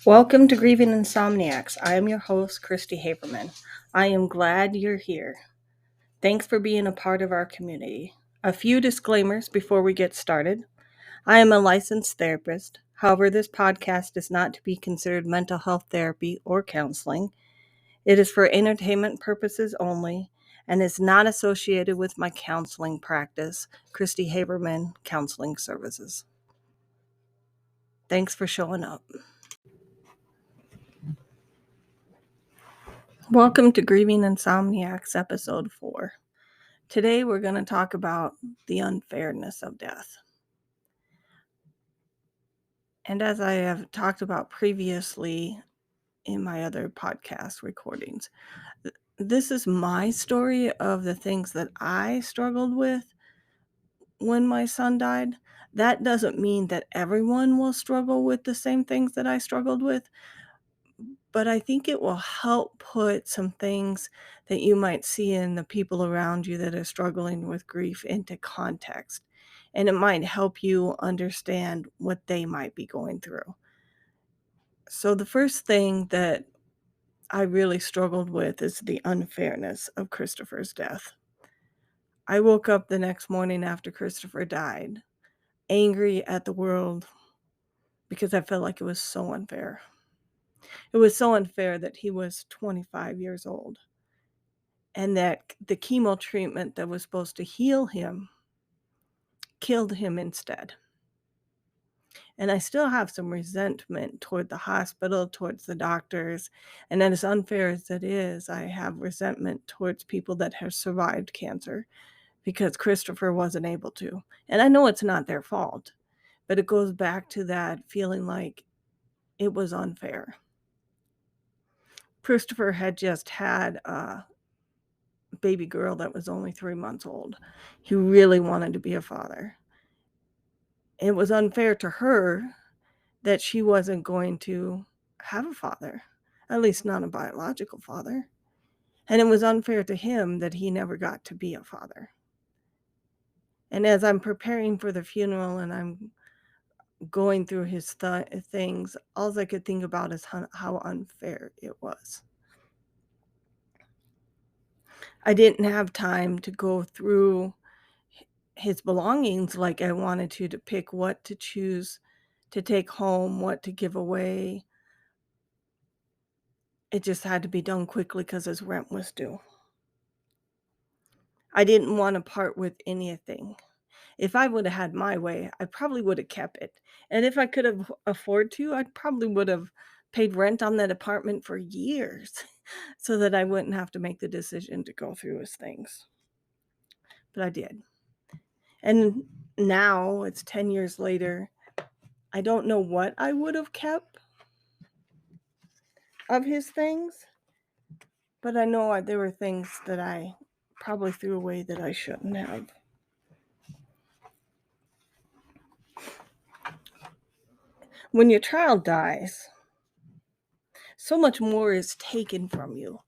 Welcome to Grieving Insomniacs. I am your host, Christy Haberman. I am glad you're here. Thanks for being a part of our community. A few disclaimers before we get started. I am a licensed therapist. However, this podcast is not to be considered mental health therapy or counseling. It is for entertainment purposes only and is not associated with my counseling practice, Christy Haberman Counseling Services. Thanks for showing up. Welcome to Grieving Insomniacs, Episode 4. Today we're going to talk about the unfairness of death. And as I have talked about previously in my other podcast recordings, this is my story of the things that I struggled with when my son died. That doesn't mean that everyone will struggle with the same things that I struggled with, but I think it will help put some things that you might see in the people around you that are struggling with grief into context. And it might help you understand what they might be going through. So the first thing that I really struggled with is the unfairness of Christopher's death. I woke up the next morning after Christopher died, angry at the world because I felt like it was so unfair. It was so unfair that he was 25 years old and that the chemo treatment that was supposed to heal him killed him instead. And I still have some resentment toward the hospital, towards the doctors. And as unfair as it is, I have resentment towards people that have survived cancer because Christopher wasn't able to. And I know it's not their fault, but it goes back to that feeling like it was unfair. Christopher had just had a baby girl that was only 3 months old. He really wanted to be a father. It was unfair to her that she wasn't going to have a father, at least not a biological father. And it was unfair to him that he never got to be a father. And as I'm preparing for the funeral and I'm going through his things, all I could think about is how unfair it was. I didn't have time to go through his belongings like I wanted to pick what to choose to take home, what to give away. It just had to be done quickly because his rent was due. I didn't want to part with anything. If I would have had my way, I probably would have kept it. And if I could have afforded to, I probably would have paid rent on that apartment for years so that I wouldn't have to make the decision to go through his things. But I did. And now it's 10 years later. I don't know what I would have kept of his things, but I know there were things that I probably threw away that I shouldn't have. When your child dies, so much more is taken from you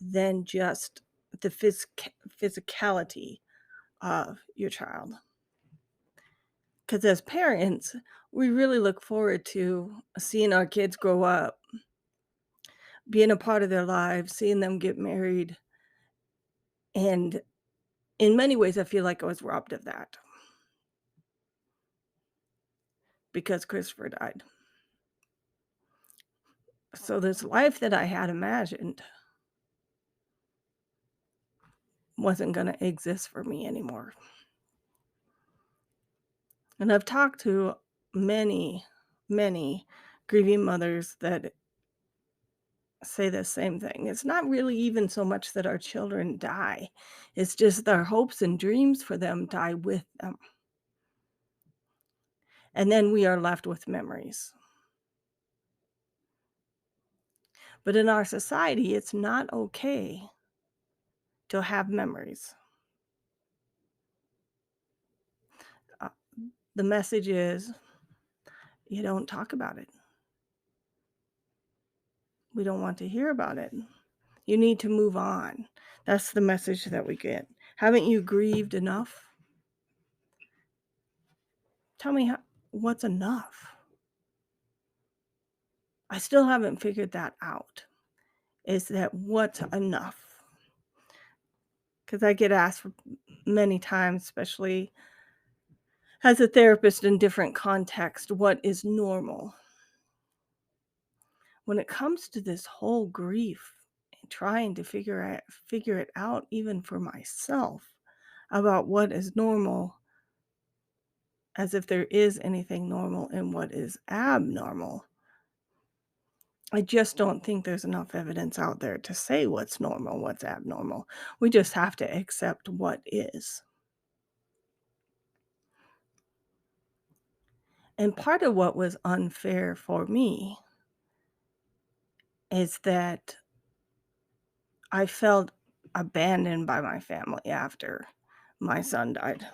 than just the physicality of your child. Because as parents, we really look forward to seeing our kids grow up, being a part of their lives, seeing them get married. And in many ways, I feel like I was robbed of that because Christopher died. So this life that I had imagined wasn't going to exist for me anymore. And I've talked to many grieving mothers that say the same thing. It's not really even so much that our children die. It's just our hopes and dreams for them die with them. And then we are left with memories. But in our society, it's not okay to have memories. The message is, you don't talk about it. We don't want to hear about it. You need to move on. That's the message that we get. Haven't you grieved enough? Tell me what's enough? I still haven't figured that out. Is that what's enough? Because I get asked many times, especially as a therapist in different contexts, what is normal? When it comes to this whole grief and trying to figure it out even for myself about what is normal, as if there is anything normal and what is abnormal. I just don't think there's enough evidence out there to say what's normal, what's abnormal. We just have to accept what is. And part of what was unfair for me is that I felt abandoned by my family after my son died.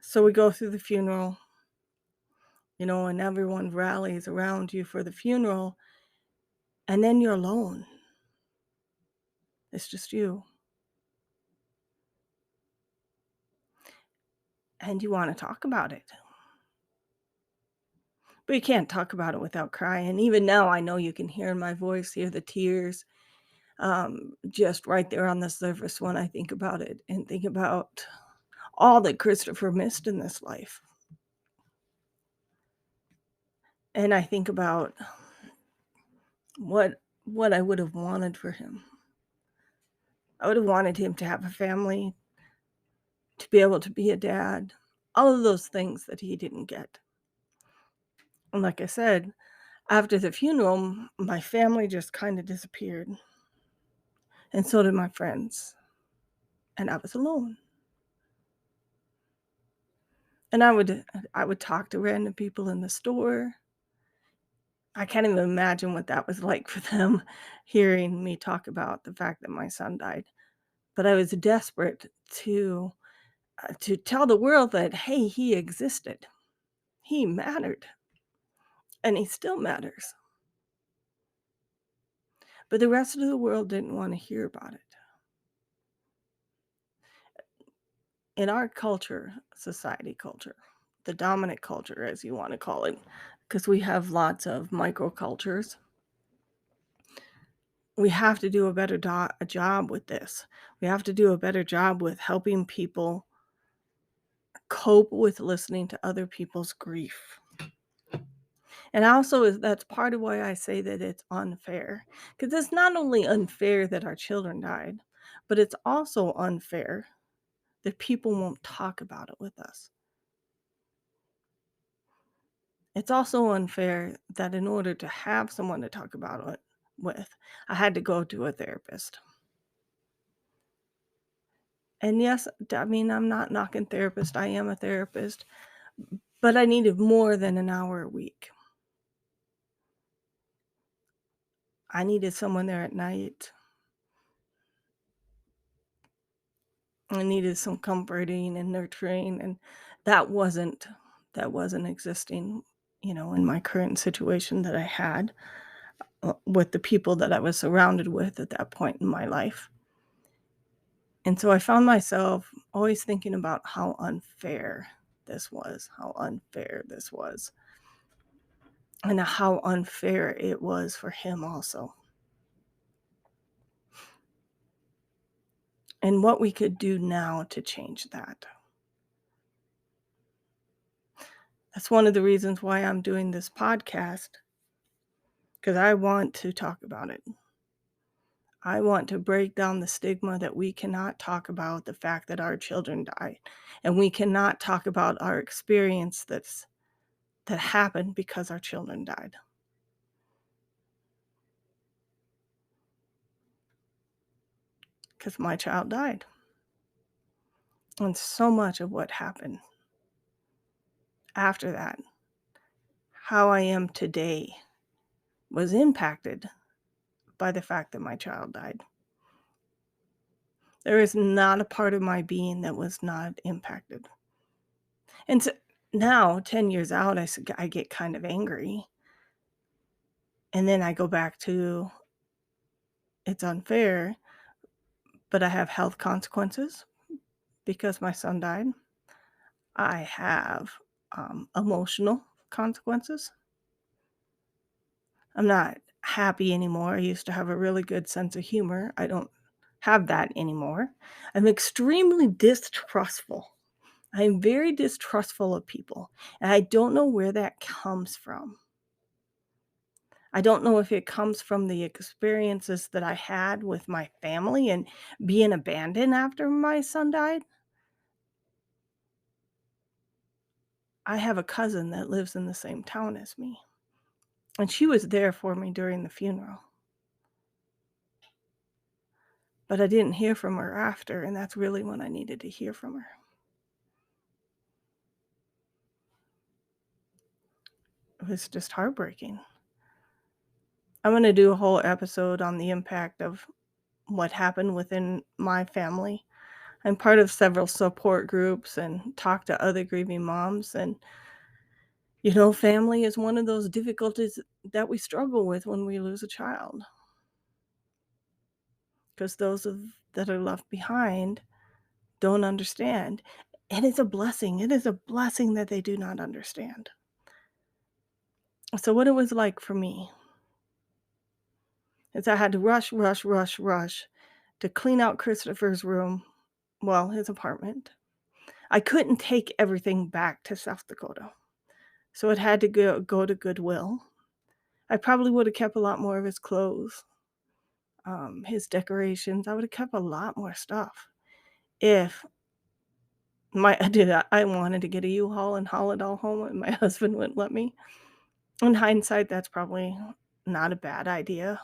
So we go through the funeral, and everyone rallies around you for the funeral, and then you're alone. It's just you. And you want to talk about it. But you can't talk about it without crying. Even now, I know you can hear in my voice, hear the tears just right there on the surface when I think about it and think about all that Christopher missed in this life. And I think about what I would have wanted for him. I would have wanted him to have a family, to be able to be a dad, all of those things that he didn't get. And like I said, after the funeral, my family just kind of disappeared. And so did my friends. And I was alone. And I would talk to random people in the store. I can't even imagine what that was like for them, hearing me talk about the fact that my son died. But I was desperate to tell the world that, hey, he existed. He mattered. And he still matters. But the rest of the world didn't want to hear about it. In our culture, society culture, the dominant culture, as you want to call it, because we have lots of microcultures, we have to do a better job with this. We have to do a better job with helping people cope with listening to other people's grief. And also, that's part of why I say that it's unfair. Because it's not only unfair that our children died, but it's also unfair that people won't talk about it with us. It's also unfair that in order to have someone to talk about it with, I had to go to a therapist. And yes, I mean, I'm not knocking therapists. I am a therapist, but I needed more than an hour a week. I needed someone there at night. I needed some comforting and nurturing, and that wasn't existing, in my current situation that I had with the people that I was surrounded with at that point in my life. And so I found myself always thinking about how unfair this was, and how unfair it was for him also. And what we could do now to change that. That's one of the reasons why I'm doing this podcast, because I want to talk about it. I want to break down the stigma that we cannot talk about the fact that our children died, and we cannot talk about our experience that happened because our children died. Because my child died. And so much of what happened after that, how I am today, was impacted by the fact that my child died. There is not a part of my being that was not impacted. And so now, 10 years out, I get kind of angry. And then I go back to, it's unfair, but I have health consequences because my son died. I have emotional consequences. I'm not happy anymore. I used to have a really good sense of humor. I don't have that anymore. I'm extremely distrustful. I'm very distrustful of people, and I don't know where that comes from. I don't know if it comes from the experiences that I had with my family and being abandoned after my son died. I have a cousin that lives in the same town as me, and she was there for me during the funeral. But I didn't hear from her after, and that's really when I needed to hear from her. It was just heartbreaking. I'm gonna do a whole episode on the impact of what happened within my family. I'm part of several support groups and talk to other grieving moms, and family is one of those difficulties that we struggle with when we lose a child, because that are left behind don't understand. And it's a blessing. It is a blessing that they do not understand. So what it was like for me is I had to rush, rush, rush, rush to clean out Christopher's room, well, his apartment. I couldn't take everything back to South Dakota, so it had to go to Goodwill. I probably would have kept a lot more of his clothes, his decorations. I would have kept a lot more stuff if I wanted to get a U-Haul and haul it all home, and my husband wouldn't let me. In hindsight, that's probably not a bad idea.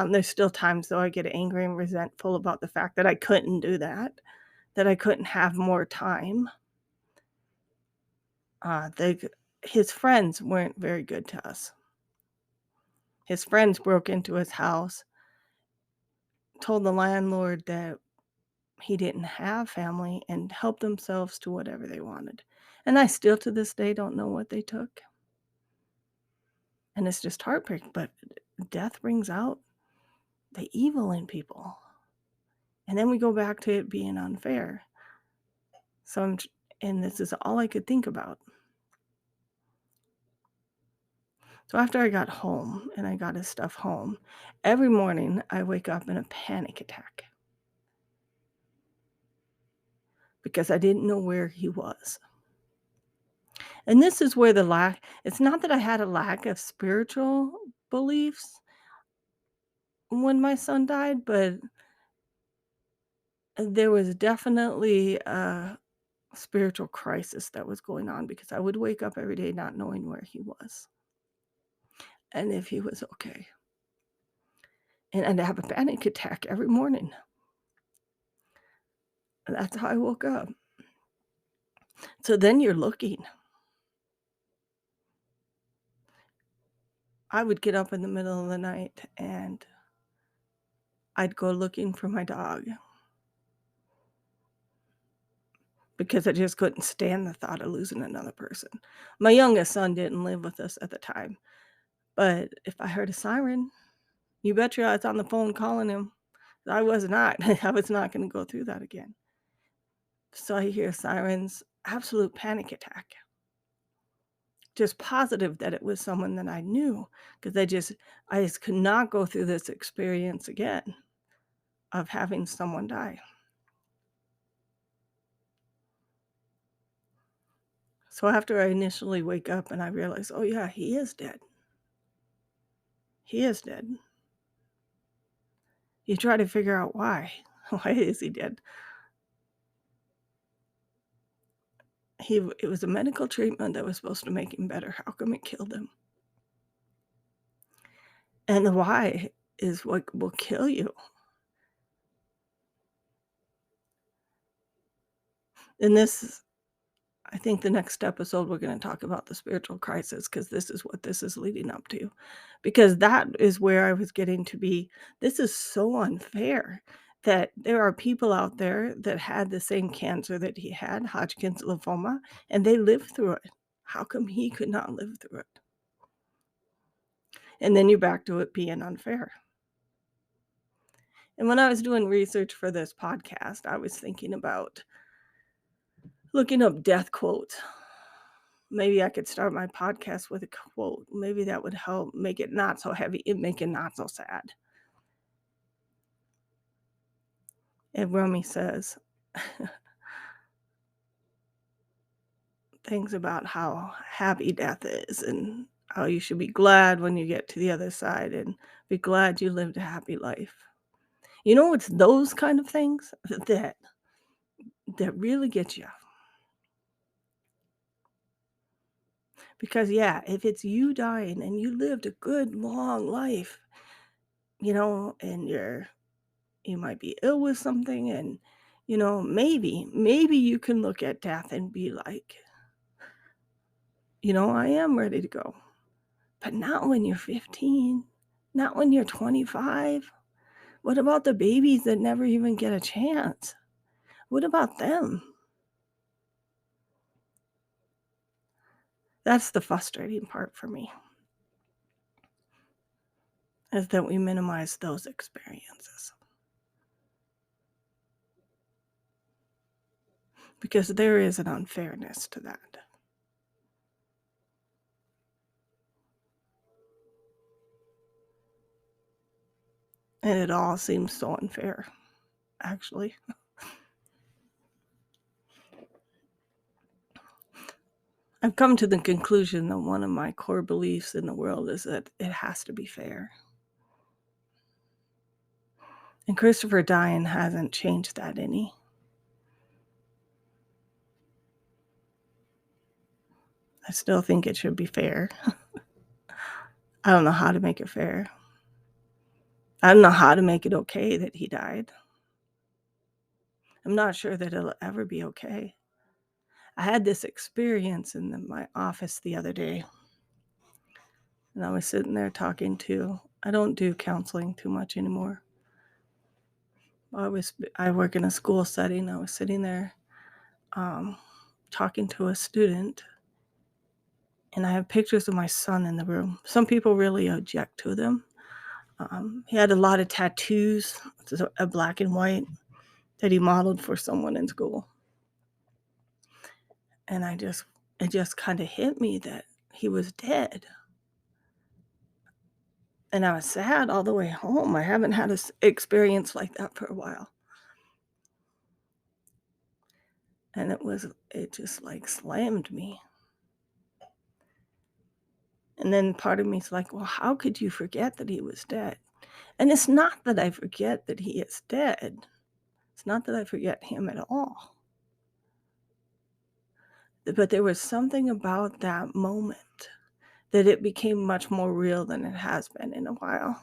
There's still times, though, I get angry and resentful about the fact that I couldn't do that I couldn't have more time. His friends weren't very good to us. His friends broke into his house, told the landlord that he didn't have family, and helped themselves to whatever they wanted. And I still to this day don't know what they took. And it's just heartbreak, but death brings out the evil in people. And then we go back to it being unfair. And this is all I could think about. So after I got home and I got his stuff home, every morning I wake up in a panic attack because I didn't know where he was. And this is where it's not that I had a lack of spiritual beliefs when my son died, but there was definitely a spiritual crisis that was going on because I would wake up every day not knowing where he was and if he was okay. And I'd have a panic attack every morning. And that's how I woke up. So then you're looking. I would get up in the middle of the night and I'd go looking for my dog because I just couldn't stand the thought of losing another person. My youngest son didn't live with us at the time, but if I heard a siren, you betcha I was on the phone calling him. I was not. I was not going to go through that again. So I hear sirens, absolute panic attack. Just positive that it was someone that I knew because I just could not go through this experience again of having someone die. So after I initially wake up and I realize, oh yeah, he is dead. He is dead. You try to figure out why. Why is he dead? It was a medical treatment that was supposed to make him better. How come it killed him? And the why is what will kill you. And I think the next episode we're going to talk about the spiritual crisis because this is what this is leading up to. Because that is where I was getting to be. This is so unfair that there are people out there that had the same cancer that he had, Hodgkin's lymphoma, and they lived through it. How come he could not live through it? And then you're back to it being unfair. And when I was doing research for this podcast, I was thinking about looking up death quotes maybe I could start my podcast with a quote. Maybe that would help make it not so heavy and make it not so sad. And Rumi says things about how happy death is and how you should be glad when you get to the other side and be glad you lived a happy life. You know, it's those kind of things that really get you. Because yeah, if it's you dying and you lived a good long life, and you might be ill with something, and maybe you can look at death and be like, I am ready to go. But not when you're 15, not when you're 25. What about the babies that never even get a chance? What about them? That's the frustrating part for me, is that we minimize those experiences. Because there is an unfairness to that. And it all seems so unfair, actually. I've come to the conclusion that one of my core beliefs in the world is that it has to be fair. And Christopher dying hasn't changed that any. I still think it should be fair. I don't know how to make it fair. I don't know how to make it okay that he died. I'm not sure that it'll ever be okay. I had this experience in my office the other day. And I was sitting there talking to, I don't do counseling too much anymore. I work in a school setting. I was sitting there talking to a student, and I have pictures of my son in the room. Some people really object to them. He had a lot of tattoos, a black and white, that he modeled for someone in school. And it just kind of hit me that he was dead. And I was sad all the way home. I haven't had an experience like that for a while. And it just like slammed me. And then part of me is like, well, how could you forget that he was dead? And it's not that I forget that he is dead. It's not that I forget him at all. But there was something about that moment that it became much more real than it has been in a while.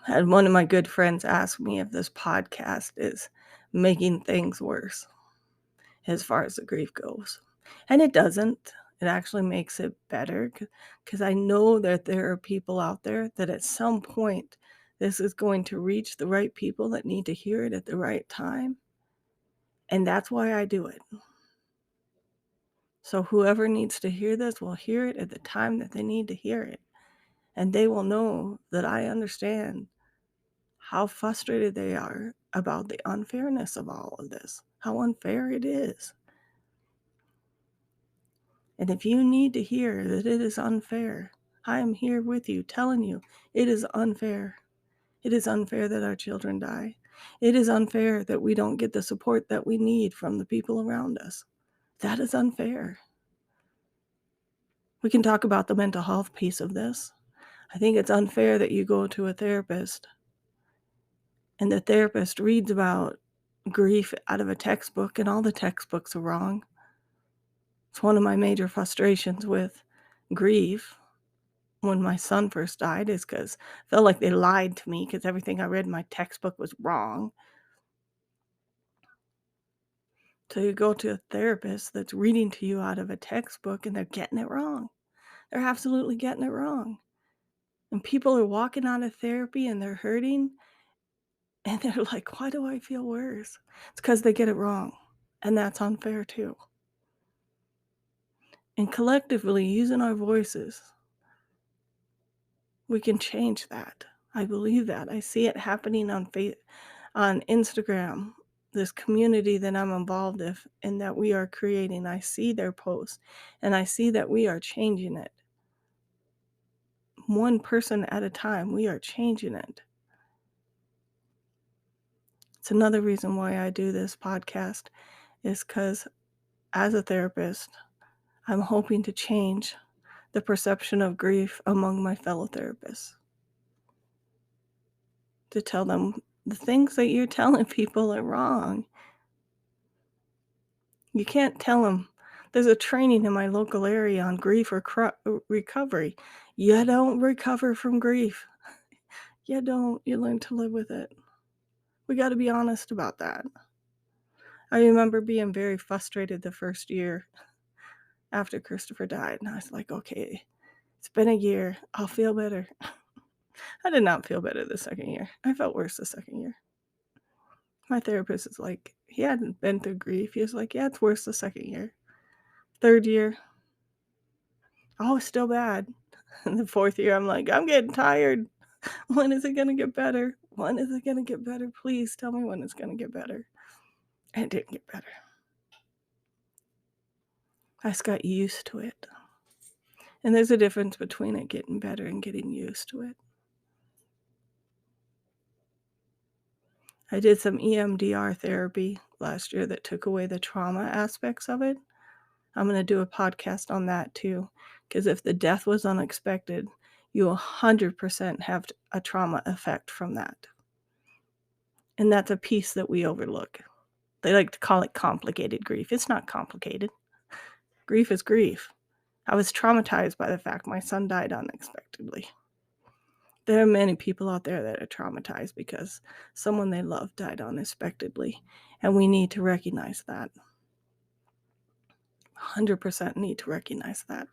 I had one of my good friends ask me if this podcast is making things worse as far as the grief goes. And it doesn't. It actually makes it better, because I know that there are people out there that at some point this is going to reach the right people that need to hear it at the right time. And that's why I do it. So whoever needs to hear this will hear it at the time that they need to hear it. And they will know that I understand how frustrated they are about the unfairness of all of this, how unfair it is. And if you need to hear that it is unfair, I am here with you telling you it is unfair. It is unfair that our children die. It is unfair that we don't get the support that we need from the people around us. That is unfair. We can talk about the mental health piece of this. I think it's unfair that you go to a therapist and the therapist reads about grief out of a textbook and all the textbooks are wrong. It's one of my major frustrations with grief when my son first died, is because I felt like they lied to me because everything I read in my textbook was wrong. So you go to a therapist that's reading to you out of a textbook and they're getting it wrong. They're absolutely getting it wrong. And people are walking out of therapy and they're hurting and they're like, why do I feel worse? It's because they get it wrong. And that's unfair too. And collectively, using our voices, we can change that. I believe that. I see it happening on Instagram. this community that I'm involved in and that we are creating, I see their posts and I see that we are changing it. One person at a time, we are changing it. It's another reason why I do this podcast, is because as a therapist, I'm hoping to change the perception of grief among my fellow therapists. To tell them the things that you're telling people are wrong. You can't tell them. There's a training in my local area on grief recovery. You don't recover from grief. You don't. You learn to live with it. We got to be honest about that. I remember being very frustrated the first year after Christopher died. And I was like, okay, it's been a year. I'll feel better. I did not feel better the second year. I felt worse the second year. My therapist is like, he hadn't been through grief. He was like, yeah, it's worse the second year. Third year, oh, it's still bad. And the fourth year, I'm like, I'm getting tired. When is it going to get better? When is it going to get better? Please tell me when it's going to get better. And it didn't get better. I just got used to it. And there's a difference between it getting better and getting used to it. I did some EMDR therapy last year that took away the trauma aspects of it. I'm going to do a podcast on that too, because if the death was unexpected, you 100% have a trauma effect from that. And that's a piece that we overlook. They like to call it complicated grief. It's not complicated. Grief is grief. I was traumatized by the fact my son died unexpectedly. There are many people out there that are traumatized because someone they love died unexpectedly, and we need to recognize that. 100% need to recognize that.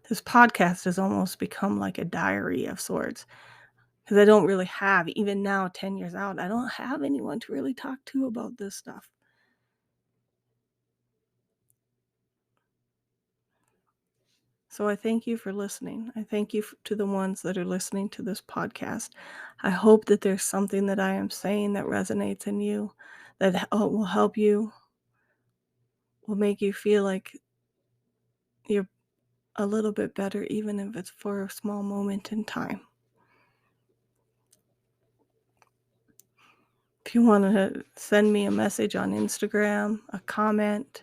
This podcast has almost become like a diary of sorts, because I don't really have, even now 10 years out, I don't have anyone to really talk to about this stuff. So I thank you for listening. I thank you to the ones that are listening to this podcast. I hope that there's something that I am saying that resonates in you, that will help you, will make you feel like you're a little bit better, even if it's for a small moment in time. If you want to send me a message on Instagram, a comment,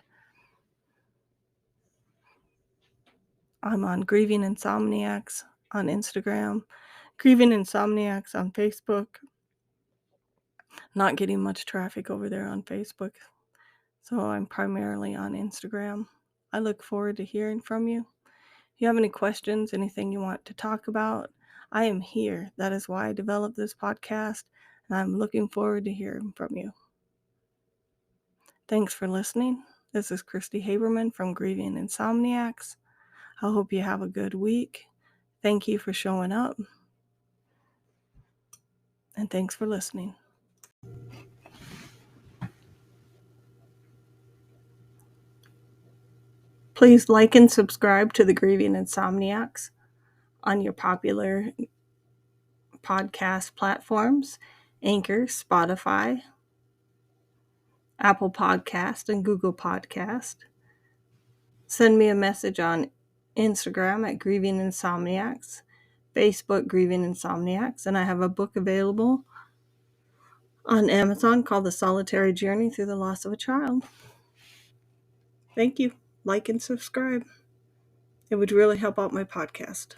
I'm on Grieving Insomniacs on Instagram, Grieving Insomniacs on Facebook. Not getting much traffic over there on Facebook, so I'm primarily on Instagram. I look forward to hearing from you. If you have any questions, anything you want to talk about, I am here. That is why I developed this podcast, and I'm looking forward to hearing from you. Thanks for listening. This is Christy Haberman from Grieving Insomniacs. I hope you have a good week. Thank you for showing up, and thanks for listening. Please like and subscribe to the Grieving Insomniacs on your popular podcast platforms, Anchor, Spotify, Apple Podcast, and Google Podcast. Send me a message on Instagram at Grieving Insomniacs, Facebook Grieving Insomniacs, and I have a book available on Amazon called The Solitary Journey Through the Loss of a Child. Thank you. Like and subscribe. It would really help out my podcast.